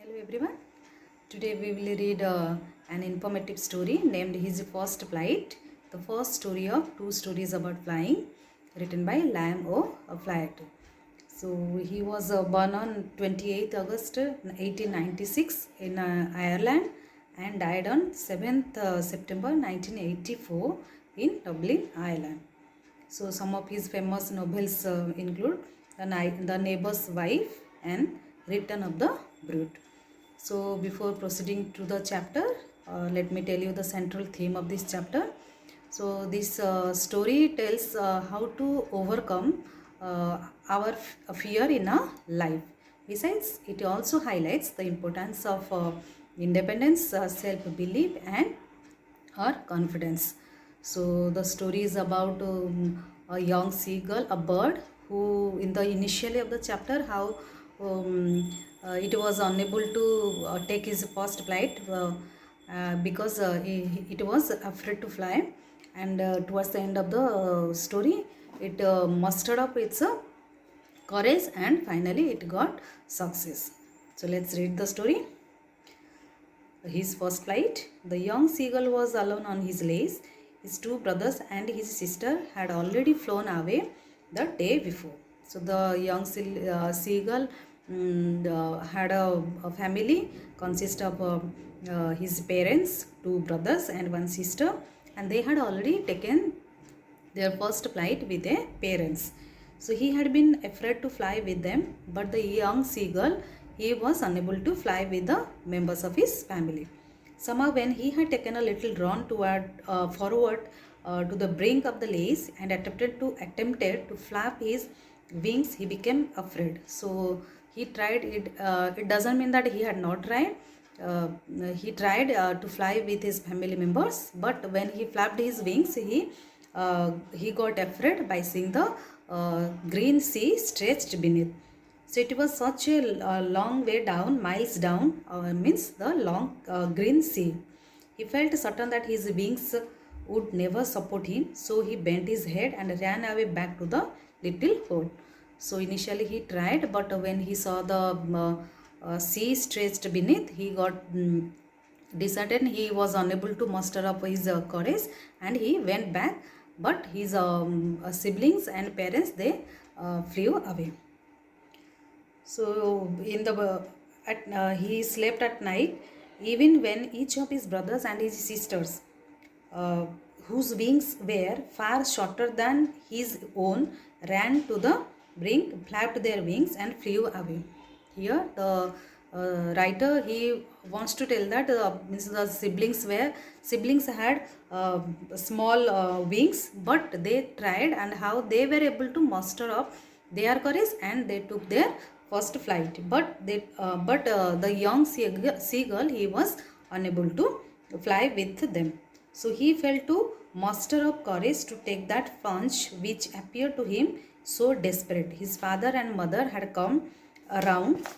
Hello everyone. Today we will read an informative story named His First Flight, the first story of two stories about flying, written by Liam O. Flight. So he was born on 28th August 1896 in Ireland and died on 7th September 1984 in Dublin, Ireland. So some of his famous novels include The Neighbor's Wife and Return of the Brood. So before proceeding to the chapter, let me tell you the central theme of this chapter. So this story tells how to overcome our fear in our life. Besides, it also highlights the importance of independence, self-belief and or confidence. So the story is about a young seagull, a bird who in the initially of the chapter how it was unable to take his first flight because it was afraid to fly, and towards the end of the story it mustered up its courage and finally it got success. So let's read the story. His first flight. The young seagull was alone on his lace. His two brothers and his sister had already flown away the day before. So the young seagull had a family consist of his parents, two brothers and one sister, and they had already taken their first flight with their parents. So he had been afraid to fly with them, but the young seagull, he was unable to fly with the members of his family. Somehow when he had taken a little run forward to the brink of the lace and attempted to flap his wings, he became afraid. So he tried it. It doesn't mean that he had not tried. He tried to fly with his family members, but when he flapped his wings, he got afraid by seeing the green sea stretched beneath. So it was such a long way down, miles down, means the long green sea. He felt certain that his wings would never support him, so he bent his head and ran away back to the little hole. So initially he tried, but when he saw the sea stretched beneath, he got disheartened. He was unable to muster up his courage and he went back, but his siblings and parents, they flew away. So he slept at night even when each of his brothers and his sisters, uh, whose wings were far shorter than his own, ran to the brink, flapped their wings and flew away. Here the writer, he wants to tell that means the siblings had small wings, but they tried and how they were able to muster up their courage and they took their first flight, but the young seagull, he was unable to fly with them. So he felt to muster up courage to take that plunge which appeared to him so desperate. His father and mother had come around,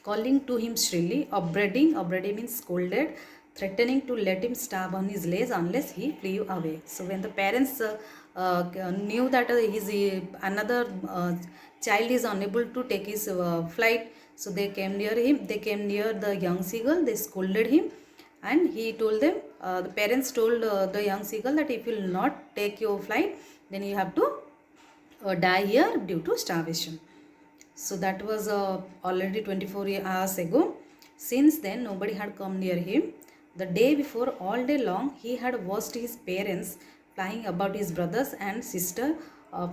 calling to him shrilly, upbraiding means scolded, threatening to let him starve on his lace unless he flew away. So when the parents knew that another child is unable to take his flight, so they came near him. They came near the young seagull. They scolded him, and he told them. The parents told the young seagull that if you will not take your flight, then you have to die here due to starvation. So that was already 24 hours ago. Since then, nobody had come near him. The day before, all day long, he had watched his parents flying about his brothers and sister,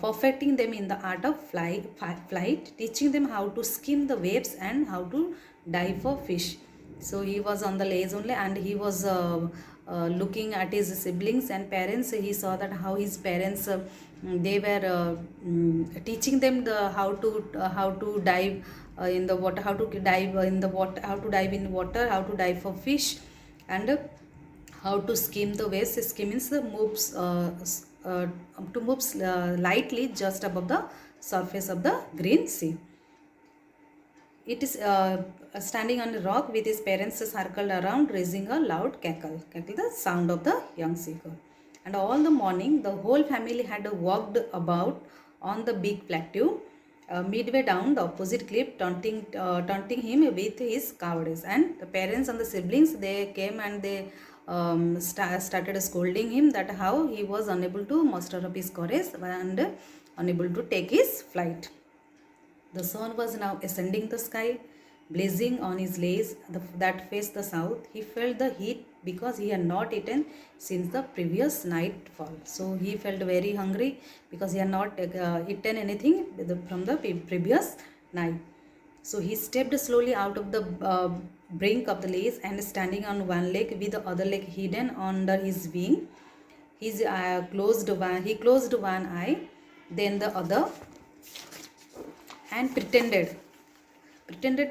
perfecting them in the art of flight, teaching them how to skim the waves and how to dive for fish. So he was on the lace only, and he was looking at his siblings and parents. He saw that how his parents they were teaching them the how to dive in the water, how to dive in the water, how to dive in water, how to dive for fish, and how to skim the waves. Skim means the moves to move lightly just above the surface of the green sea. It is standing on a rock with his parents circled around, raising a loud cackle. Cackle, the sound of the young seagull. And all the morning, the whole family had walked about on the big plateau, midway down the opposite cliff, taunting him with his cowardice. And the parents and the siblings, they came and they started scolding him that how he was unable to muster up his courage and unable to take his flight. The sun was now ascending the sky, blazing on his legs that faced the south. He felt the heat because he had not eaten since the previous nightfall. So he felt very hungry because he had not eaten anything from the previous night. So he stepped slowly out of the brink of the leaves and standing on one leg with the other leg hidden under his wing. He closed one eye, then the other, and pretended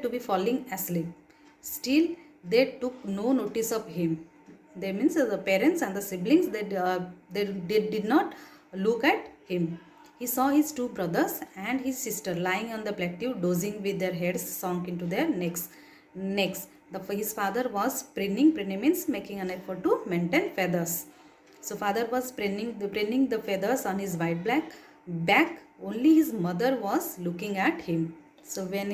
to be falling asleep. Still, they took no notice of him. They means the parents and the siblings, they did not look at him. He saw his two brothers and his sister lying on the plateau, dozing with their heads sunk into their necks. His father was preening means making an effort to maintain feathers. So father was preening the feathers on his white black back. Only his mother was looking at him. So when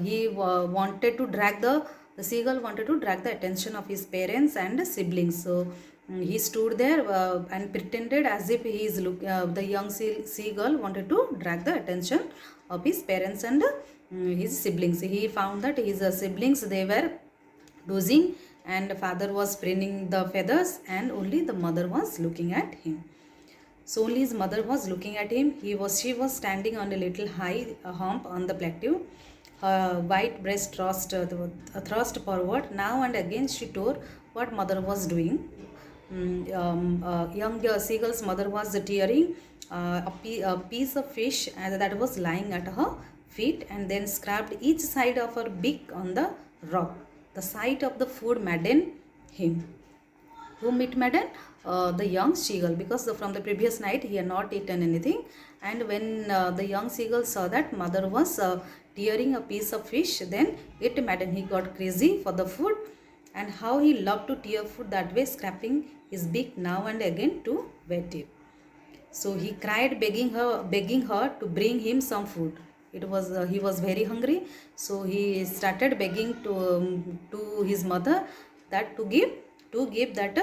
he wanted to drag the seagull wanted to drag the attention of his parents and siblings. So he stood there and pretended as if he is the young seagull wanted to drag the attention of his parents and his siblings. He found that his siblings, they were dozing and father was preening the feathers and only the mother was looking at him. So only his mother was looking at him. She was standing on a little high hump on the plateau. Her white breast thrust forward. Now and again she tore what mother was doing. Young seagull's mother was tearing a piece of fish that was lying at her feet and then scraped each side of her beak on the rock. The sight of the food maddened him. Whom it maddened? The young seagull, because from the previous night he had not eaten anything. And when the young seagull saw that mother was tearing a piece of fish, then it maddened. He got crazy for the food, and how he loved to tear food that way, scraping his beak now and again to wet it. So he cried, begging her to bring him some food. He was very hungry, so he started begging to his mother that to give that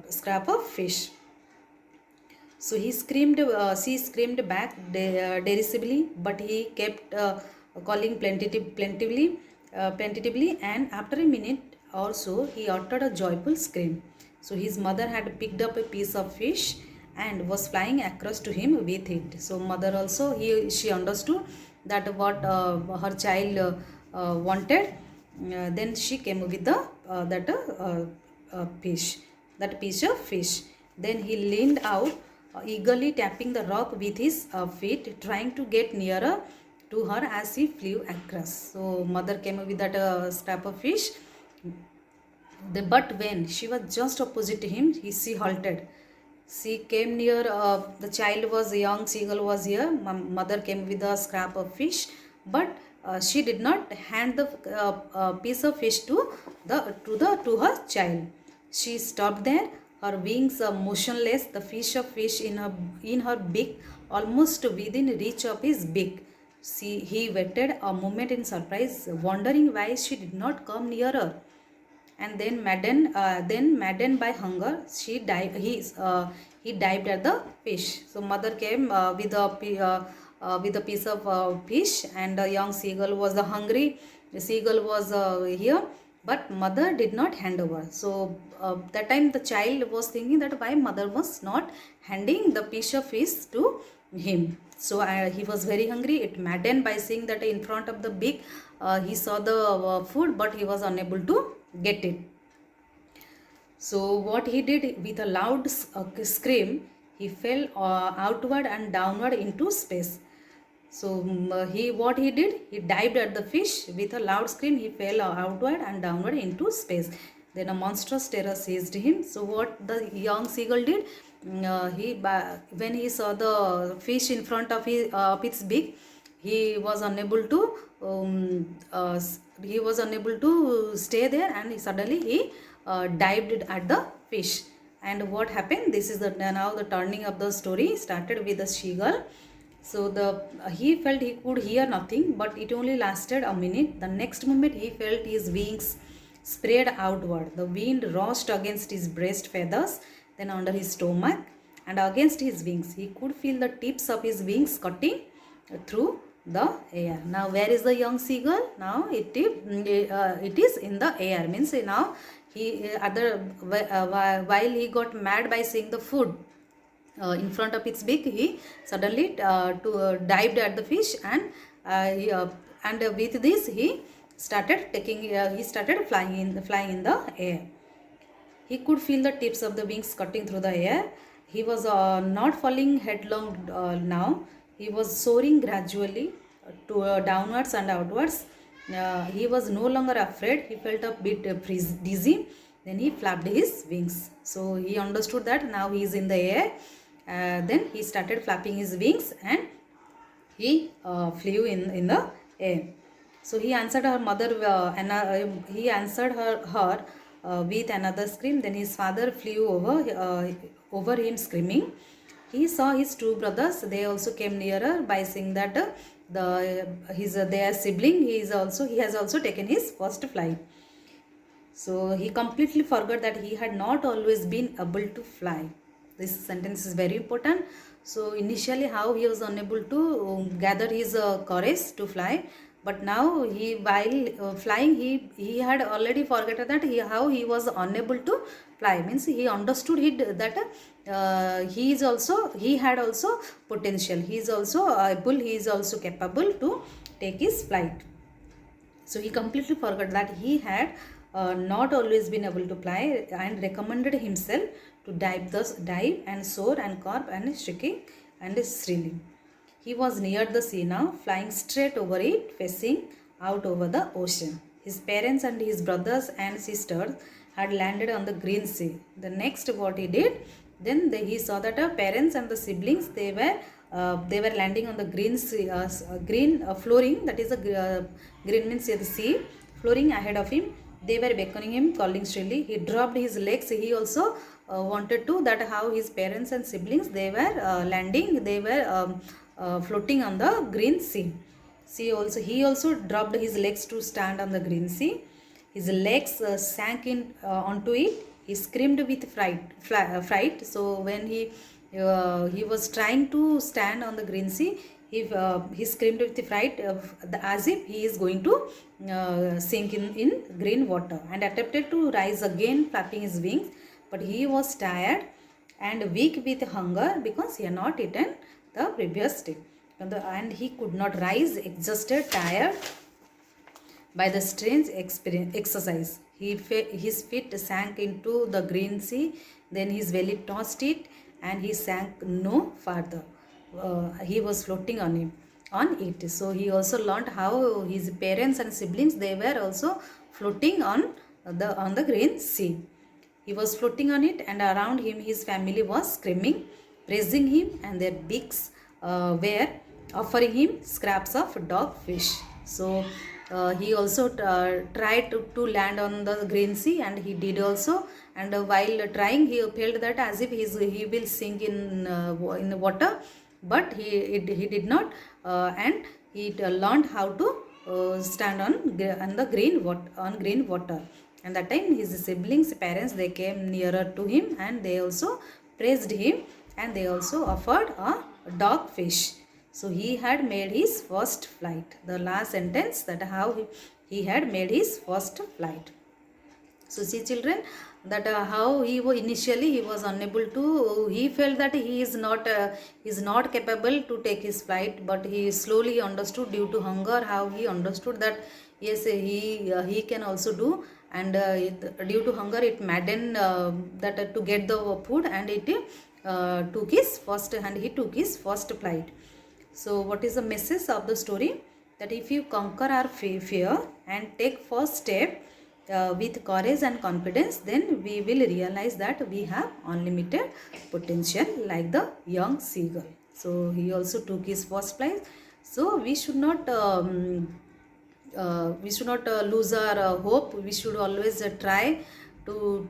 scrap of fish. So she screamed back derisively, but he kept calling plaintively, and after a minute or so he uttered a joyful scream. So his mother had picked up a piece of fish and was flying across to him with it. So mother also, she understood that what her child wanted. Then she came with that piece of fish. Then he leaned out, eagerly tapping the rock with his feet, trying to get nearer to her as he flew across. So mother came with that scrap of fish. But when she was just opposite to him, she halted. She came near. The child was young seagull was here. Mother came with a scrap of fish, but she did not hand the piece of fish to her child. She stopped there, her wings motionless, the fish in her beak, almost within reach of his beak. He waited a moment in surprise, wondering why she did not come nearer. And then maddened by hunger, he dived at the fish. So mother came with a piece of fish, and the young seagull was hungry. The seagull was here, but mother did not hand over. So that time the child was thinking that why mother was not handing the piece of fish to him. So he was very hungry. It maddened by seeing that in front of the beak he saw the food, but he was unable to get it. So what he did, with a loud scream, he fell outward and downward into space. So what he did, he dived at the fish. With a loud scream, he fell outward and downward into space. Then a monstrous terror seized him. So what the young seagull did, when he saw the fish in front of its beak, he was unable to stay there, and suddenly he dived at the fish. And what happened? This is now the turning of the story started with the seagull. So he felt he could hear nothing, but it only lasted a minute. The next moment he felt his wings spread outward. The wind rushed against his breast feathers, then under his stomach and against his wings. He could feel the tips of his wings cutting through the air. Now where is the young seagull? Now it is in the air, means now he while he got mad by seeing the food in front of its beak, he suddenly dived at the fish, and with this he started flying in the air. He could feel the tips of the wings cutting through the air. He was not falling headlong now. He was soaring gradually to downwards and outwards. He was no longer afraid. He felt a bit dizzy. Then he flapped his wings. So he understood that now he is in the air. Then he started flapping his wings, and he flew in the air. So he answered her mother, he answered her with another scream. Then his father flew over him screaming. He saw his two brothers. They also came nearer by saying that their sibling, he has also taken his first flight. So he completely forgot that he had not always been able to fly. This sentence is very important. So initially how he was unable to gather his courage to fly, but now while flying he had already forgotten that how he was unable to fly. Means he understood that he had also potential. He is also able, he is also capable to take his flight. So he completely forgot that he had not always been able to fly, and recommended himself to dive and soar and carp and shrieking and shrilling. He was near the sea now, flying straight over it, facing out over the ocean. His parents and his brothers and sisters had landed on the green sea. The next what he did, then he saw that parents and the siblings, they were landing on the green sea, green flooring, that is green means the sea flooring ahead of him. They were beckoning him, calling shrilly. He dropped his legs. He also wanted to that how his parents and siblings, they were landing, they were floating on the green sea. He also dropped his legs to stand on the green sea. His legs sank in onto it. He screamed with fright. So when he was trying to stand on the green sea, he screamed with fright, as if he is going to sink in green water, and attempted to rise again, flapping his wings. But he was tired and weak with hunger, because he had not eaten the previous day, and he could not rise, exhausted, tired by the strange exercise. His feet sank into the green sea. Then his belly tossed it, and he sank no farther. He was floating on it. So he also learned how his parents and siblings, they were also floating on the green sea. He was floating on it, and around him his family was screaming, praising him, and their beaks were offering him scraps of dog fish. So he also tried to land on the green sea, and he did also. And while trying, he felt that as if he will sink in the water, but he did not, and he learned how to stand on the green water. And that time his siblings, parents, they came nearer to him, and they also praised him, and they also offered a dog fish. So he had made his first flight. The last sentence, that how he had made his first flight. So see children, that how initially he was unable to, he felt that he is not capable to take his flight, but he slowly understood, due to hunger, how he understood that yes, he can also do. And due to hunger, it maddened that to get the food, and it he took his first flight. So what is the message of the story? That if you conquer our fear and take first step with courage and confidence, then we will realize that we have unlimited potential, like the young seagull. So he also took his first flight. So we should not lose our hope. We should always try to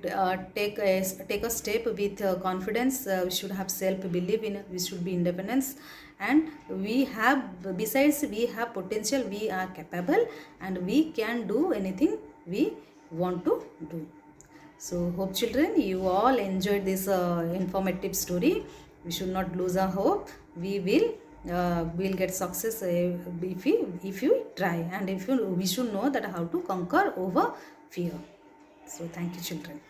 take a step with confidence. We should have self belief in. We should be independence, and we have, besides we have potential. We are capable, and we can do anything we want to do. So hope children you all enjoyed this informative story. We should not lose our hope. We will get success if you try, and if you, we should know that how to conquer over fear. So thank you children.